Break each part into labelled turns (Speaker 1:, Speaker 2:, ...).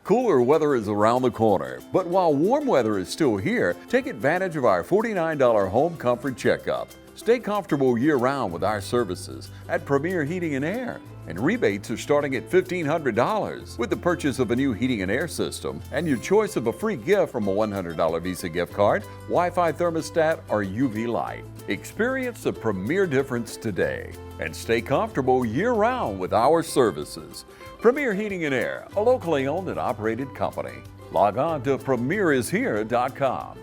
Speaker 1: Cooler weather is around the corner, but while warm weather is still here, take advantage of our $49 home comfort checkup. Stay comfortable year-round with our services at Premier Heating and Air. And rebates are starting at $1,500 with the purchase of a new heating and air system and your choice of a free gift from a $100 Visa gift card, Wi-Fi thermostat, or UV light. Experience the Premier difference today and stay comfortable year-round with our services. Premier Heating and Air, a locally owned and operated company. Log on to premierishere.com.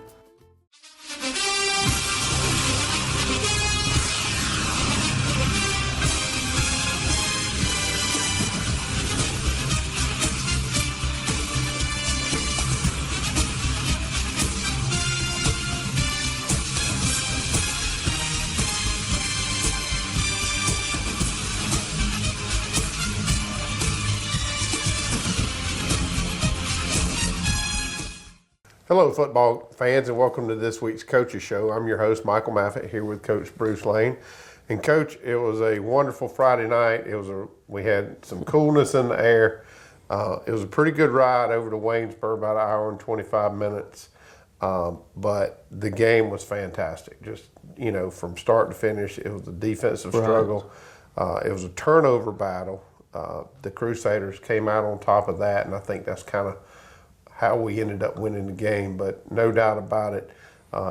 Speaker 2: Hello, football fans, and welcome to this week's Coaches Show. I'm your host, Michael Maffett, here with Coach Bruce Lane. And Coach, it was a wonderful Friday night. We had some coolness in the air. It was a pretty good ride over to Waynesboro, about an hour and 25 minutes. But the game was fantastic. Just, from start to finish, it was a defensive struggle. It was a turnover battle. The Crusaders came out on top of that, and I think that's kind of how we ended up winning the game, but no doubt about it.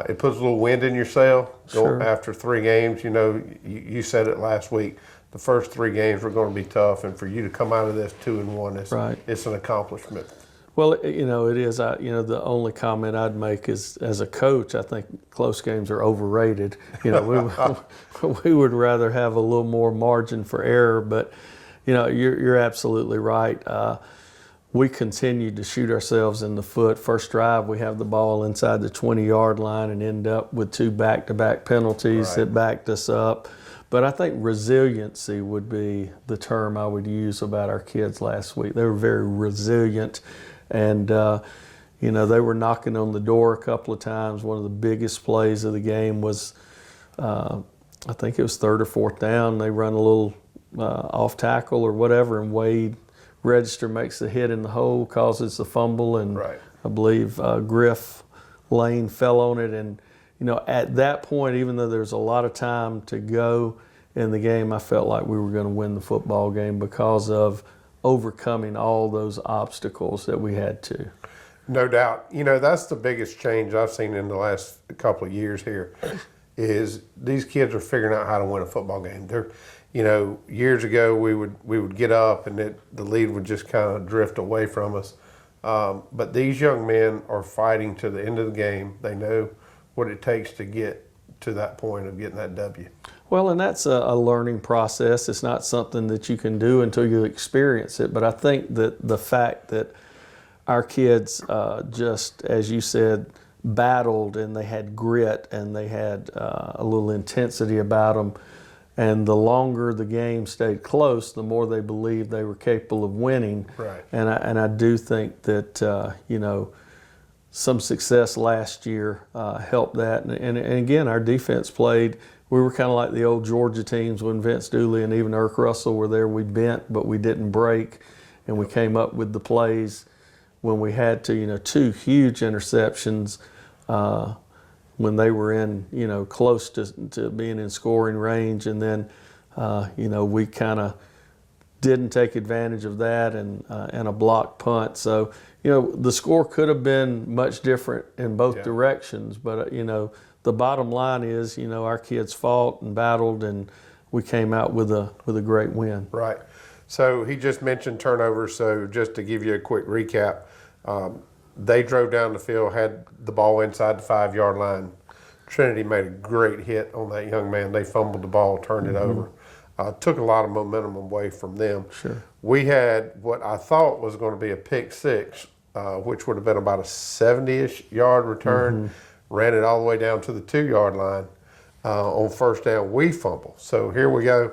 Speaker 2: It puts a little wind in your sail.
Speaker 3: Sure.
Speaker 2: After 3 games, you said it last week, the first 3 games were going to be tough, and for you to come out of this 2-1, it's an accomplishment.
Speaker 3: Well, it is. The only comment I'd make is, as a coach, I think close games are overrated. We would rather have a little more margin for error, but you're absolutely right. We continued to shoot ourselves in the foot. First drive, we have the ball inside the 20-yard line and end up with 2 back-to-back penalties that backed us up. But I think resiliency would be the term I would use about our kids last week. They were very resilient, and they were knocking on the door a couple of times. One of the biggest plays of the game was, I think it was 3rd or 4th down. They run a little off tackle or whatever, and Wade Register makes the hit in the hole, causes the fumble, and I believe Griff Lane fell on it. And, at that point, even though there's a lot of time to go in the game, I felt like we were going to win the football game because of overcoming all those obstacles that we had to.
Speaker 2: No doubt. That's the biggest change I've seen in the last couple of years here is these kids are figuring out how to win a football game. They're years ago we would get up and the lead would just kind of drift away from us. But these young men are fighting to the end of the game. They know what it takes to get to that point of getting that W.
Speaker 3: Well, and that's a learning process. It's not something that you can do until you experience it. But I think that the fact that our kids just, as you said, battled, and they had grit, and they had a little intensity about them. And the longer the game stayed close, the more they believed they were capable of winning.
Speaker 2: Right.
Speaker 3: And I do think that some success last year helped that. And again, our defense played. We were kind of like the old Georgia teams when Vince Dooley and even Irk Russell were there. We bent, but we didn't break, and we came up with the plays when we had to. 2 huge interceptions. When they were in, close to being in scoring range, and then, we kind of didn't take advantage of that, and a blocked punt. So, the score could have been much different in both directions, but the bottom line is, our kids fought and battled, and we came out with a great win.
Speaker 2: Right. So he just mentioned turnovers. So just to give you a quick recap. They drove down the field, had the ball inside the 5-yard line. Trinity made a great hit on that young man. They fumbled the ball, turned it over. Took a lot of momentum away from them.
Speaker 3: Sure.
Speaker 2: We had what I thought was going to be a pick 6, which would have been about a 70-ish yard return. Ran it all the way down to the 2-yard line. On first down, we fumble. So here we go.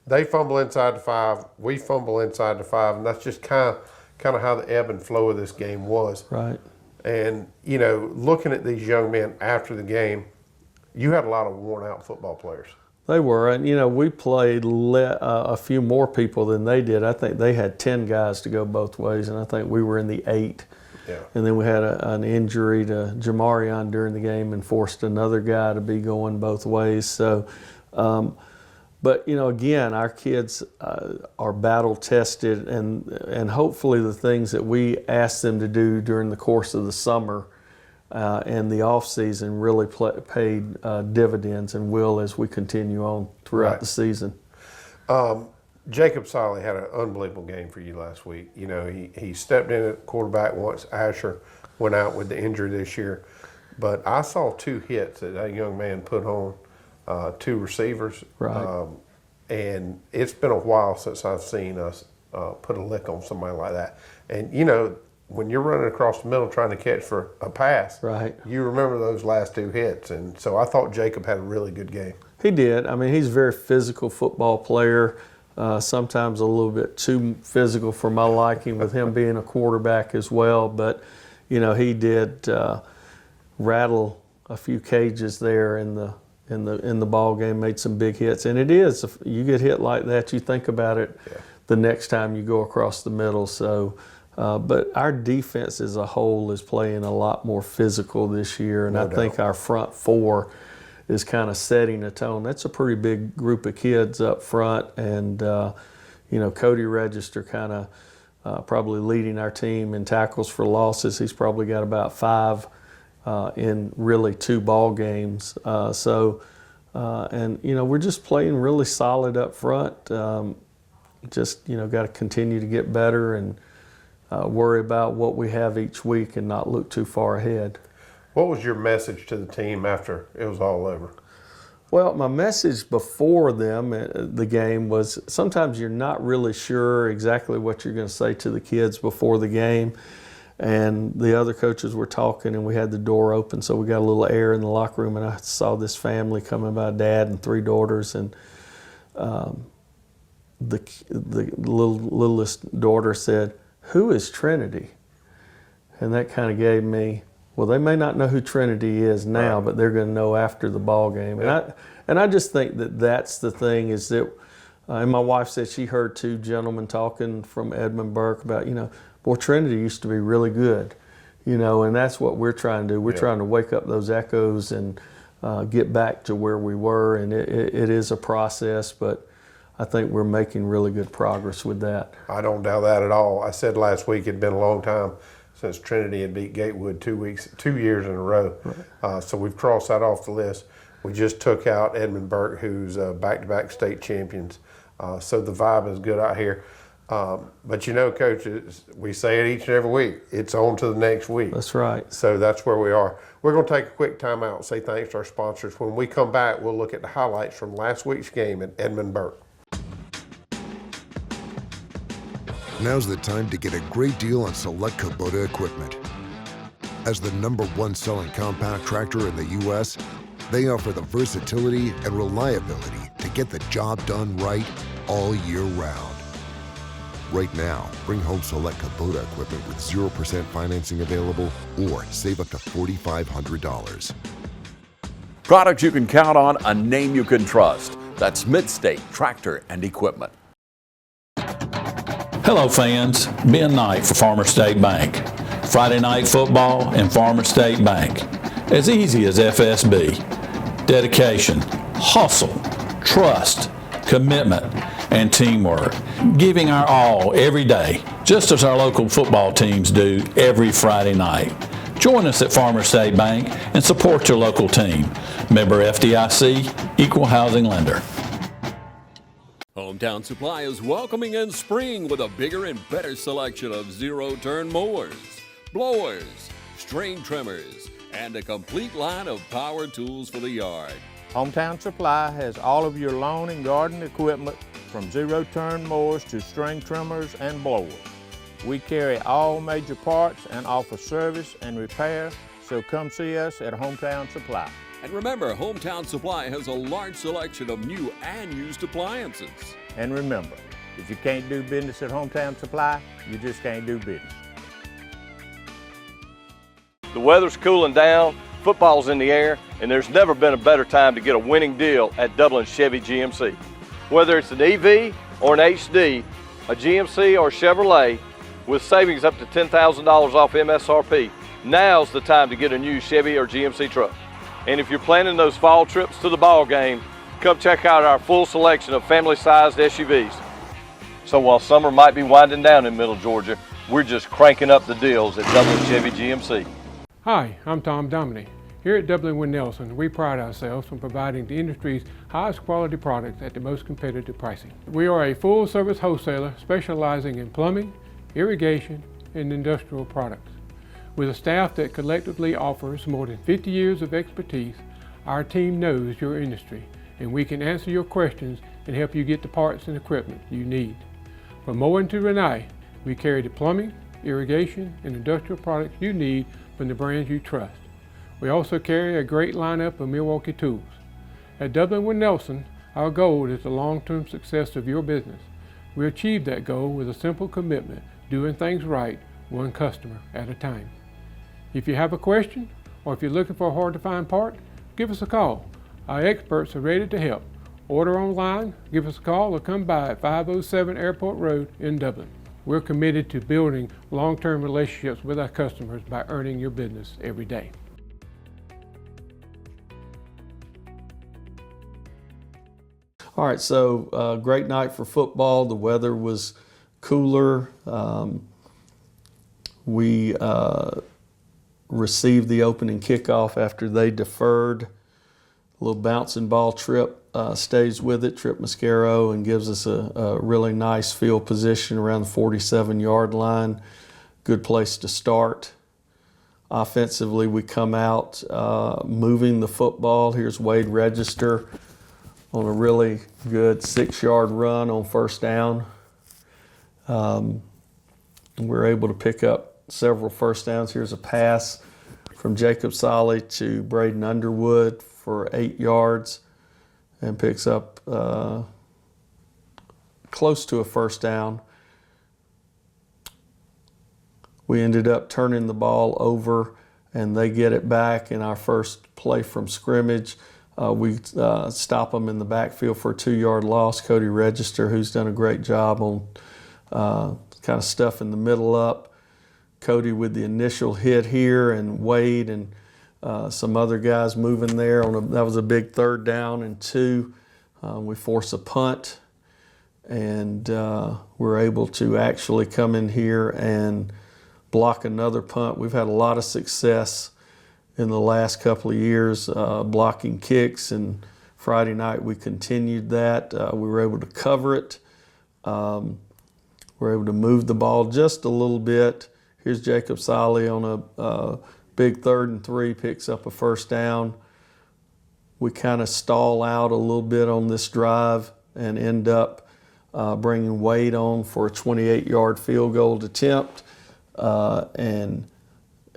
Speaker 2: They fumble inside the 5. We fumble inside the 5, and that's just kind of how the ebb and flow of this game was.
Speaker 3: Right.
Speaker 2: And, looking at these young men after the game, you had a lot of worn-out football players.
Speaker 3: They were, and we played a few more people than they did. I think they had 10 guys to go both ways, and I think we were in the 8.
Speaker 2: Yeah.
Speaker 3: And then we had an injury to Jamarion during the game and forced another guy to be going both ways. So, but again, our kids are battle tested, and hopefully the things that we asked them to do during the course of the summer and the off season really paid dividends and will as we continue on throughout the season.
Speaker 2: Jacob Solly had an unbelievable game for you last week. He stepped in at quarterback once Asher went out with the injury this year. But I saw 2 hits that young man put on 2 receivers.
Speaker 3: Right.
Speaker 2: And it's been a while since I've seen us put a lick on somebody like that. And, when you're running across the middle trying to catch for a pass,
Speaker 3: right,
Speaker 2: you remember those last 2 hits. And so I thought Jacob had a really good game.
Speaker 3: He did. I mean, he's a very physical football player. Sometimes a little bit too physical for my liking with him being a quarterback as well. But, he did rattle a few cages there in the ball game, made some big hits. And it is, if you get hit like that, you think about it the next time you go across the middle. So, but our defense as a whole is playing a lot more physical this year. And I think our front 4 is kind of setting a tone. That's a pretty big group of kids up front, and Cody Register kind of probably leading our team in tackles for losses. He's probably got about 5 in really 2 ball games. And we're just playing really solid up front. Just got to continue to get better and worry about what we have each week and not look too far ahead.
Speaker 2: What was your message to the team after it was all over?
Speaker 3: Well, my message before the game was sometimes you're not really sure exactly what you're going to say to the kids before the game. And the other coaches were talking, and we had the door open, so we got a little air in the locker room, and I saw this family coming by, dad and 3 daughters, and the littlest daughter said, "Who is Trinity?" And that kind of gave me, well, they may not know who Trinity is now, but they're going to know after the ball game. And I just think that that's the thing is that, and my wife said she heard 2 gentlemen talking from Edmund Burke about, boy, Trinity used to be really good, and that's what we're trying to do. We're trying to wake up those echoes and get back to where we were, and it is a process, but I think we're making really good progress with that.
Speaker 2: I don't doubt that at all. I said last week it'd been a long time since Trinity had beat Gatewood 2 years in a row. Right. So we've crossed that off the list. We just took out Edmund Burke, who's back-to-back state champions. So the vibe is good out here. But Coach, we say it each and every week. It's on to the next week.
Speaker 3: That's right.
Speaker 2: So that's where we are. We're going to take a quick timeout and say thanks to our sponsors. When we come back, we'll look at the highlights from last week's game at Edmund Burke.
Speaker 4: Now's the time to get a great deal on select Kubota equipment. As the #1 selling compact tractor in the U.S., they offer the versatility and reliability to get the job done right all year round. Right now, bring home select Kubota equipment with 0% financing available or save up to $4,500.
Speaker 1: Products you can count on, a name you can trust. That's Midstate Tractor and Equipment.
Speaker 5: Hello fans, Ben Knight for Farmer State Bank. Friday night football and Farmer State Bank. As easy as FSB. Dedication, hustle, trust, commitment, and teamwork. Giving our all every day, just as our local football teams do every Friday night. Join us at Farmer State Bank and support your local team. Member FDIC, Equal Housing Lender.
Speaker 1: Hometown Supply is welcoming in spring with a bigger and better selection of zero-turn mowers, blowers, string trimmers, and a complete line of power tools for the yard.
Speaker 6: Hometown Supply has all of your lawn and garden equipment from zero-turn mowers to string trimmers and blowers. We carry all major parts and offer service and repair, so come see us at Hometown Supply.
Speaker 1: And remember, Hometown Supply has a large selection of new and used appliances.
Speaker 6: And remember, if you can't do business at Hometown Supply, you just can't do business.
Speaker 7: The weather's cooling down. Football's in the air, and there's never been a better time to get a winning deal at Dublin Chevy GMC. Whether it's an EV or an HD, a GMC or Chevrolet, with savings up to $10,000 off MSRP, now's the time to get a new Chevy or GMC truck. And if you're planning those fall trips to the ball game, come check out our full selection of family-sized SUVs. So while summer might be winding down in Middle Georgia, we're just cranking up the deals at Dublin Chevy GMC.
Speaker 8: Hi, I'm Tom Domine. Here at Dublin Wind Nelson, we pride ourselves on providing the industry's highest quality products at the most competitive pricing. We are a full-service wholesaler specializing in plumbing, irrigation, and industrial products. With a staff that collectively offers more than 50 years of expertise, our team knows your industry, and we can answer your questions and help you get the parts and equipment you need. From Moen to Renee, we carry the plumbing, irrigation, and industrial products you need from the brands you trust. We also carry a great lineup of Milwaukee tools. At Dublin Wind Nelson, our goal is the long-term success of your business. We achieve that goal with a simple commitment, doing things right, one customer at a time. If you have a question, or if you're looking for a hard-to-find part, give us a call. Our experts are ready to help. Order online, give us a call, or come by at 507 Airport Road in Dublin. We're committed to building long-term relationships with our customers by earning your business every day.
Speaker 3: All right, so great night for football. The weather was cooler. We received the opening kickoff after they deferred. A little bouncing ball. Trip stays with it, Trip Mascaro, and gives us a really nice field position around the 47-yard line. Good place to start. Offensively, we come out moving the football. Here's Wade Register on a really good 6-yard run on first down. We're able to pick up several first downs. Here's a pass from Jacob Solly to Braden Underwood for 8 yards and picks up close to a first down. We ended up turning the ball over and they get it back in our first play from scrimmage. We stop them in the backfield for a 2-yard loss. Cody Register, who's done a great job on kind of stuffing the middle up. Cody with the initial hit here, and Wade and some other guys moving there. That was a big 3rd down and 2. We force a punt, and we're able to actually come in here and block another punt. We've had a lot of success in the last couple of years blocking kicks, and Friday night we continued that. We were able to cover it. We were able to move the ball just a little bit. Here's Jacob Solly on a big 3rd and 3, picks up a first down. We kind of stall out a little bit on this drive and end up bringing Wade on for a 28-yard field goal attempt, and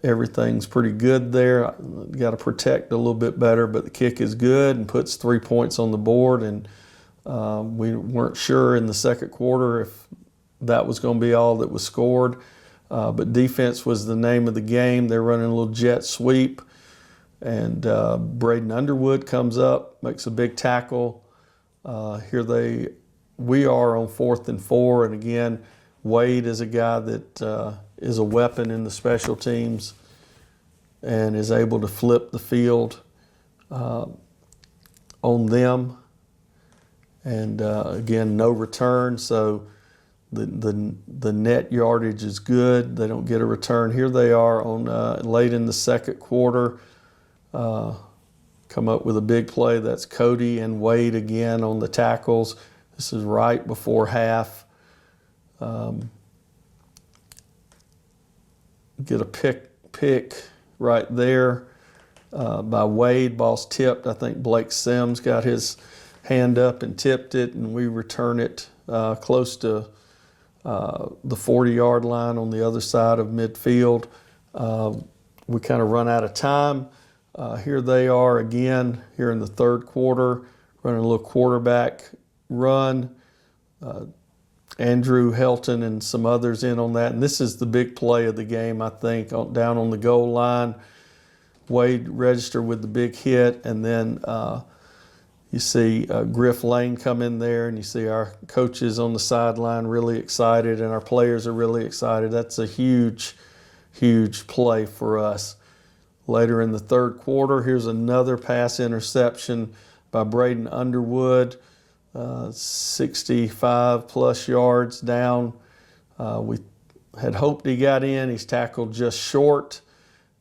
Speaker 3: everything's pretty good there. Got to protect a little bit better, but the kick is good and puts 3 points on the board. And we weren't sure in the second quarter if that was going to be all that was scored. But defense was the name of the game. They're running a little jet sweep. And Braden Underwood comes up, makes a big tackle. We are on 4th and 4. And again, Wade is a guy that is a weapon in the special teams and is able to flip the field on them. And again, no return, so the net yardage is good. They don't get a return. Here they are on late in the second quarter. Come up with a big play. That's Cody and Wade again on the tackles. This is right before half. Get a pick right there by Wade. Ball's tipped. I think Blake Sims got his hand up and tipped it, and we return it close to the 40-yard line on the other side of midfield. We kind of run out of time. Here they are again here in the third quarter, running a little quarterback run. Andrew Helton and some others in on that. And this is the big play of the game, I think, down on the goal line. Wade registered with the big hit, and then you see Griff Lane come in there, and you see our coaches on the sideline really excited, and our players are really excited. That's a huge, huge play for us. Later in the third quarter, here's another pass interception by Braden Underwood, 65 plus yards down. We had hoped he got in. He's tackled just short,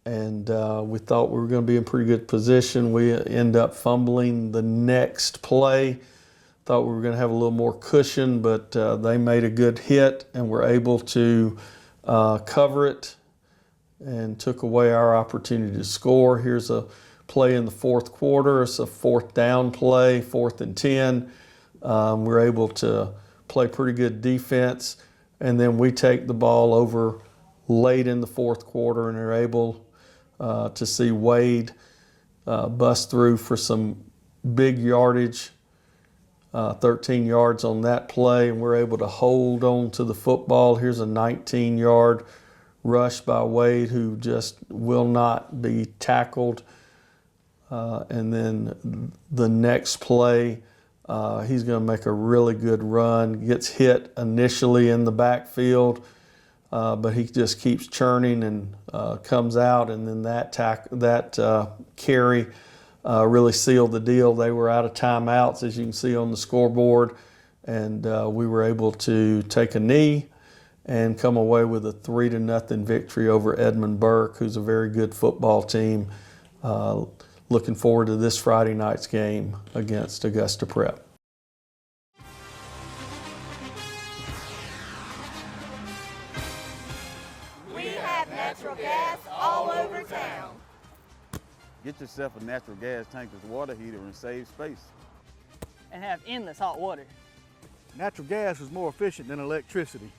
Speaker 3: and we thought we were going to be in pretty good position. We end up fumbling the next play. Thought we were going to have a little more cushion, but they made a good hit and were able to cover it and took away our opportunity to score. Here's a play in the fourth quarter. It's a fourth down play, 4th and 10. We're able to play pretty good defense, and then we take the ball over late in the fourth quarter and are able to see Wade bust through for some big yardage, 13 yards on that play, and we're able to hold on to the football. Here's a 19-yard rush by Wade, who just will not be tackled. And then the next play, he's going to make a really good run. Gets hit initially in the backfield, but he just keeps churning and comes out. And then that carry really sealed the deal. They were out of timeouts, as you can see on the scoreboard, and we were able to take a knee and come away with a 3-0 victory over Edmund Burke, who's a very good football team. Looking forward to this Friday night's game against Augusta Prep.
Speaker 9: We have natural gas all over town.
Speaker 10: Get yourself a natural gas tankless water heater and save space.
Speaker 11: And have endless hot water.
Speaker 12: Natural gas is more efficient than electricity.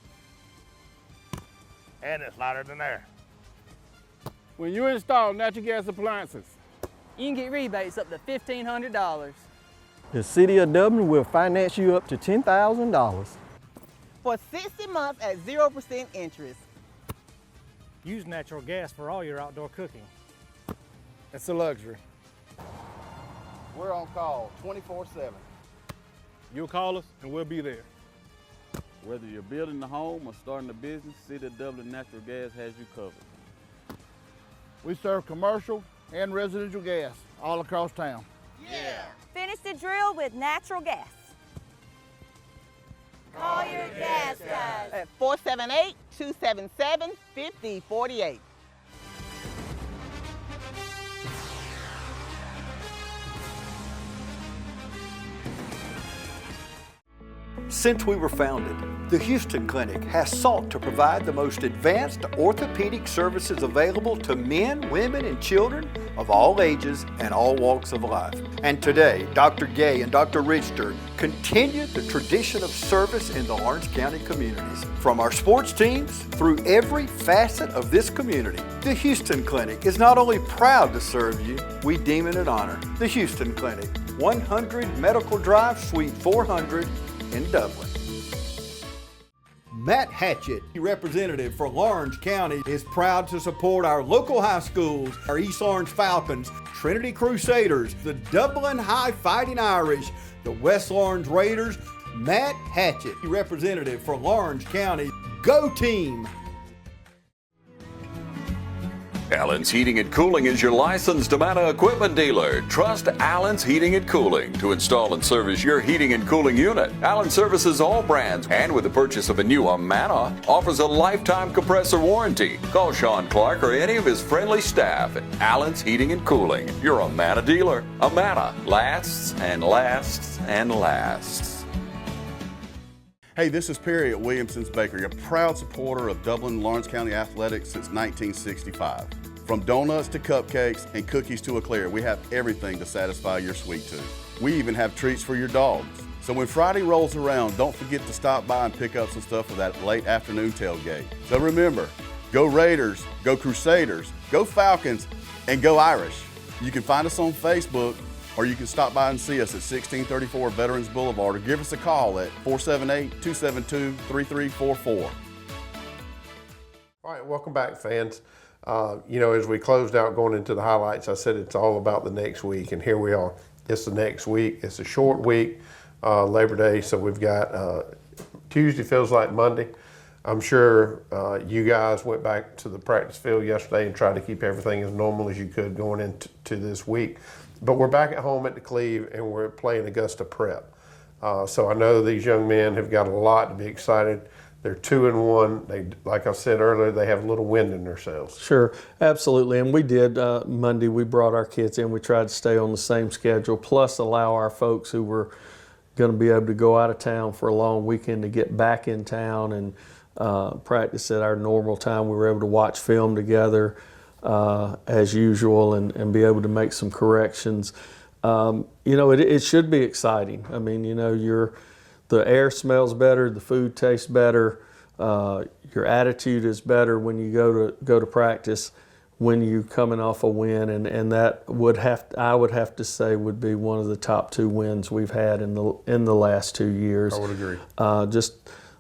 Speaker 13: And it's lighter than air.
Speaker 14: When you install natural gas appliances,
Speaker 11: you can get rebates up to $1,500.
Speaker 15: The City of Dublin will finance you up to $10,000.
Speaker 16: For 60 months at 0% interest.
Speaker 17: Use natural gas for all your outdoor cooking.
Speaker 14: It's a luxury.
Speaker 10: We're on call 24/7.
Speaker 14: You'll call us and we'll be there.
Speaker 10: Whether you're building a home or starting a business, City of Dublin Natural Gas has you covered.
Speaker 12: We serve commercial and residential gas all across town.
Speaker 9: Yeah. Finish the drill with natural gas. Call your gas guys
Speaker 16: at 478-277-5048.
Speaker 18: Since we were founded, the Houston Clinic has sought to provide the most advanced orthopedic services available to men, women, and children of all ages and all walks of life. And today, Dr. Gay and Dr. Richter continue the tradition of service in the Lawrence County communities. From our sports teams through every facet of this community, the Houston Clinic is not only proud to serve you, we deem it an honor. The Houston Clinic, 100 Medical Drive, Suite 400, in Dublin. Matt Hatchett, representative for Lawrence County, is proud to support our local high schools, our East Orange Falcons, Trinity Crusaders, the Dublin High Fighting Irish, the West Lawrence Raiders. Matt Hatchett, representative for Lawrence County. Go team!
Speaker 1: Allen's Heating and Cooling is your licensed Amana equipment dealer. Trust Allen's Heating and Cooling to install and service your heating and cooling unit. Allen services all brands, and with the purchase of a new Amana, offers a lifetime compressor warranty. Call Sean Clark or any of his friendly staff at Allen's Heating and Cooling, your Amana dealer. Amana lasts and lasts and lasts.
Speaker 19: Hey, this is Perry at Williamson's Bakery, a proud supporter of Dublin Lawrence County athletics since 1965. From donuts to cupcakes and cookies to eclair, we have everything to satisfy your sweet tooth. We even have treats for your dogs. So when Friday rolls around, don't forget to stop by and pick up some stuff for that late afternoon tailgate. So remember, go Raiders, go Crusaders, go Falcons, and go Irish. You can find us on Facebook, or you can stop by and see us at 1634 Veterans Boulevard, or give us a call at 478-272-3344.
Speaker 2: All right, welcome back, fans. As we closed out going into the highlights, I said it's all about the next week, and here we are. It's the next week. It's a short week, Labor Day, so we've got Tuesday feels like Monday. I'm sure you guys went back to the practice field yesterday and tried to keep everything as normal as you could going into this week. But we're back at home at the Cleve, and we're playing Augusta Prep. So I know these young men have got a lot to be excited. They're 2-1. They, like I said earlier, they have a little wind in themselves.
Speaker 3: Sure, absolutely. And we did Monday. We brought our kids in. We tried to stay on the same schedule, plus allow our folks who were going to be able to go out of town for a long weekend to get back in town and practice at our normal time. We were able to watch film together as usual and be able to make some corrections. It should be exciting. I mean, the air smells better, the food tastes better, your attitude is better when you go to practice when you're coming off a win, and that I would have to say would be one of the top 2 wins we've had in the last 2 years.
Speaker 2: I would agree.
Speaker 3: Just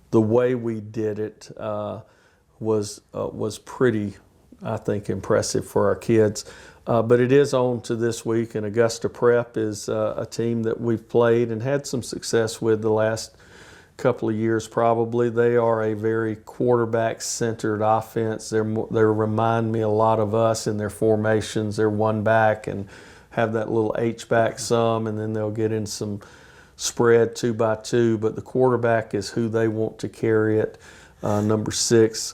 Speaker 3: the way we did it was pretty, I think, impressive for our kids. But it is on to this week, and Augusta Prep is a team that we've played and had some success with the last couple of years probably. They are a very quarterback-centered offense. They remind me a lot of us in their formations. They're one back and have that little H-back some, and then they'll get in some spread 2x2, but the quarterback is who they want to carry it, number 6.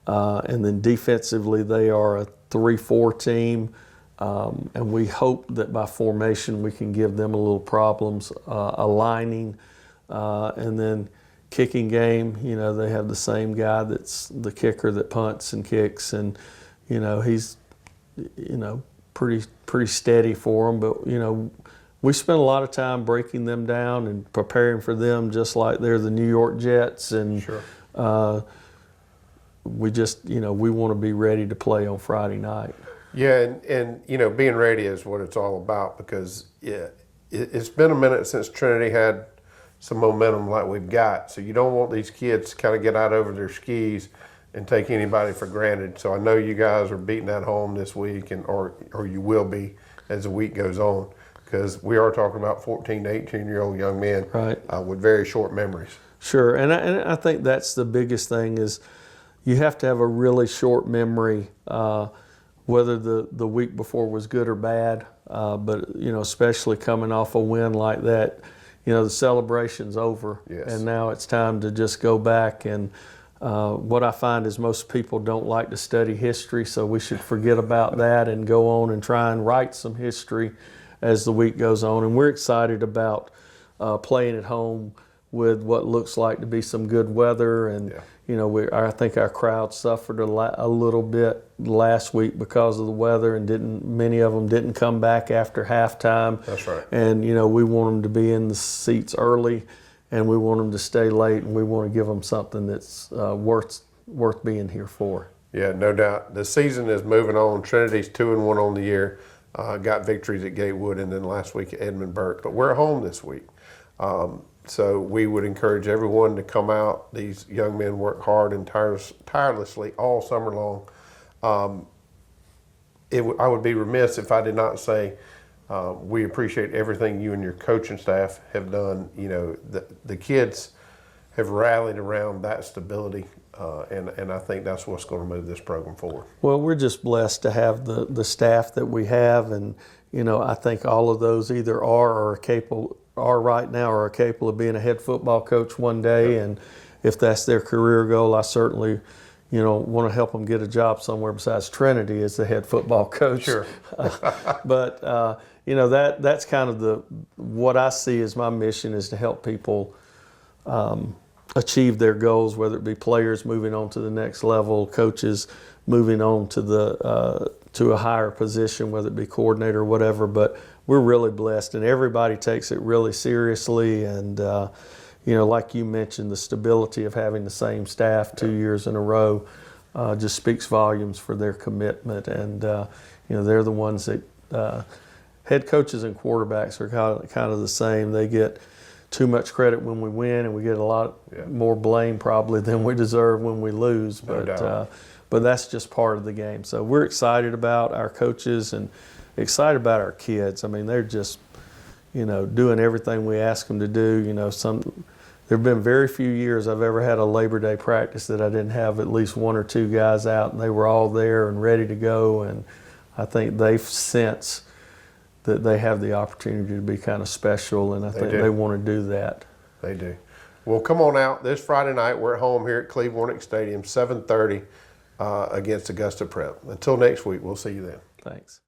Speaker 3: And then defensively, they are a 3-4 team. And we hope that by formation we can give them a little problems aligning, and then kicking game. They have the same guy that's the kicker that punts and kicks, and he's pretty steady for them. But we spend a lot of time breaking them down and preparing for them, just like they're the New York Jets, and
Speaker 2: sure.
Speaker 3: We just we want to be ready to play on Friday night.
Speaker 2: Yeah, and being ready is what it's all about, because it's been a minute since Trinity had some momentum like we've got. So you don't want these kids to kind of get out over their skis and take anybody for granted. So I know you guys are beating that home this week, or you will be as the week goes on, because we are talking about 14 to 18-year-old young men,
Speaker 3: right,
Speaker 2: with very short memories.
Speaker 3: Sure, and I think that's the biggest thing is you have to have a really short memory. Whether the week before was good or bad, but especially coming off a win like that, the celebration's over,
Speaker 2: yes,
Speaker 3: and now it's time to just go back. And what I find is most people don't like to study history, so we should forget about that and go on and try and write some history as the week goes on. And we're excited about playing at home with what looks like to be some good weather, and
Speaker 2: yeah,
Speaker 3: I think our crowd suffered a little bit last week because of the weather, and many of them didn't come back after halftime.
Speaker 2: That's right.
Speaker 3: And we want them to be in the seats early, and we want them to stay late, and we want to give them something that's worth being here for.
Speaker 2: Yeah, no doubt. The season is moving on. Trinity's 2-1 on the year. Got victories at Gatewood, and then last week at Edmund Burke. But we're at home this week. So we would encourage everyone to come out. These young men work hard and tirelessly all summer long. I would be remiss if I did not say we appreciate everything you and your coaching staff have done. The kids have rallied around that stability, and I think that's what's going to move this program forward.
Speaker 3: Well, we're just blessed to have the staff that we have, and I think all of those either are right now or are capable of being a head football coach one day. And if that's their career goal, I certainly want to help them get a job somewhere besides Trinity as the head football coach.
Speaker 2: Sure.
Speaker 3: But that's kind of what I see as my mission, is to help people achieve their goals, whether it be players moving on to the next level, coaches moving on to a higher position, whether it be coordinator or whatever. But we're really blessed, and everybody takes it really seriously. And like you mentioned, the stability of having the same staff 2 years in a row just speaks volumes for their commitment. And they're the ones that head coaches and quarterbacks are kind of the same. They get too much credit when we win, and we get a lot more blame probably than we deserve when we lose.
Speaker 2: No doubt.
Speaker 3: but that's just part of the game. So we're excited about our coaches and excited about our kids. I mean, they're just, doing everything we ask them to do. There have been very few years I've ever had a Labor Day practice that I didn't have at least 1 or 2 guys out, and they were all there and ready to go. And I think they sense that they have the opportunity to be kind of special, and I think they want to do that.
Speaker 2: They do. Well, come on out this Friday night. We're at home here at Cleveland Stadium, 7:30 against Augusta Prep. Until next week, we'll see you then.
Speaker 3: Thanks.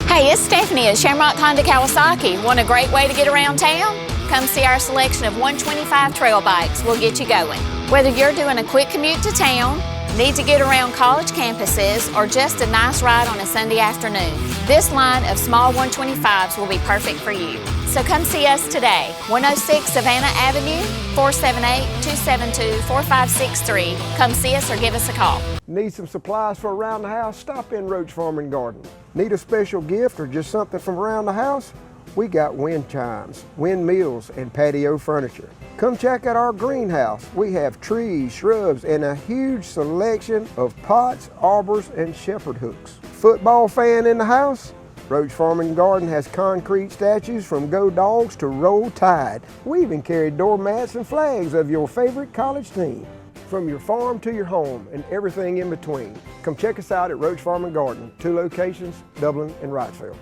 Speaker 9: Hey, it's Stephanie at Shamrock Honda Kawasaki. Want a great way to get around town? Come see our selection of 125 trail bikes. We'll get you going. Whether you're doing a quick commute to town, need to get around college campuses, or just a nice ride on a Sunday afternoon, this line of small 125s will be perfect for you. So come see us today, 106 Savannah Avenue, 478-272-4563. Come see us or give us a call.
Speaker 13: Need some supplies for around the house? Stop in Roach Farm and Garden. Need a special gift or just something from around the house? We got wind chimes, windmills, and patio furniture. Come check out our greenhouse. We have trees, shrubs, and a huge selection of pots, arbors, and shepherd hooks. Football fan in the house? Roach Farm and Garden has concrete statues from Go Dogs to Roll Tide. We even carry doormats and flags of your favorite college team. From your farm to your home and everything in between. Come check us out at Roach Farm and Garden, 2 locations, Dublin and Wrightsville.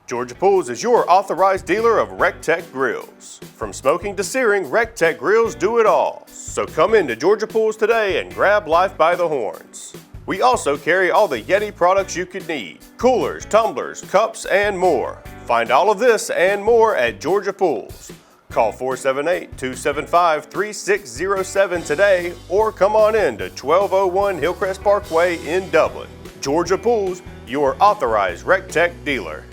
Speaker 20: Georgia Pools is your authorized dealer of RecTech grills. From smoking to searing, RecTech grills do it all. So come into Georgia Pools today and grab life by the horns. We also carry all the Yeti products you could need. Coolers, tumblers, cups, and more. Find all of this and more at Georgia Pools. Call 478-275-3607 today or come on in to 1201 Hillcrest Parkway in Dublin. Georgia Pools, your authorized RecTech dealer.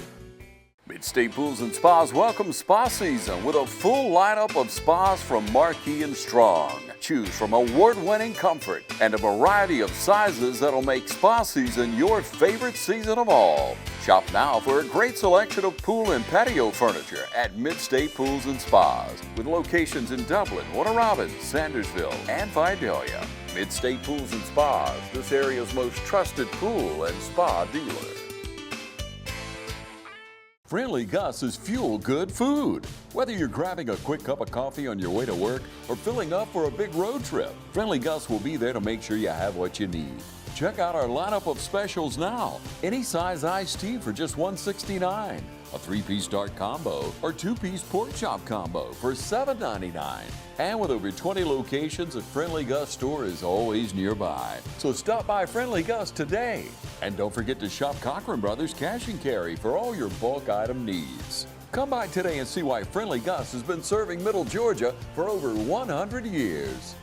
Speaker 1: Mid-State Pools and Spas welcomes spa season with a full lineup of spas from Marquee and Strong. Choose from award-winning comfort and a variety of sizes that'll make spa season your favorite season of all. Shop now for a great selection of pool and patio furniture at Mid-State Pools and Spas with locations in Dublin, Warner Robins, Sandersville, and Vidalia. Mid-State Pools and Spas, this area's most trusted pool and spa dealer. Friendly Gus is fuel good food. Whether you're grabbing a quick cup of coffee on your way to work or filling up for a big road trip, Friendly Gus will be there to make sure you have what you need. Check out our lineup of specials now. Any size iced tea for just $1.69. A 3-piece dark combo or 2-piece pork chop combo for $7.99. And with over 20 locations, a Friendly Gus store is always nearby. So stop by Friendly Gus today. And don't forget to shop Cochran Brothers Cash and Carry for all your bulk item needs. Come by today and see why Friendly Gus has been serving Middle Georgia for over 100 years.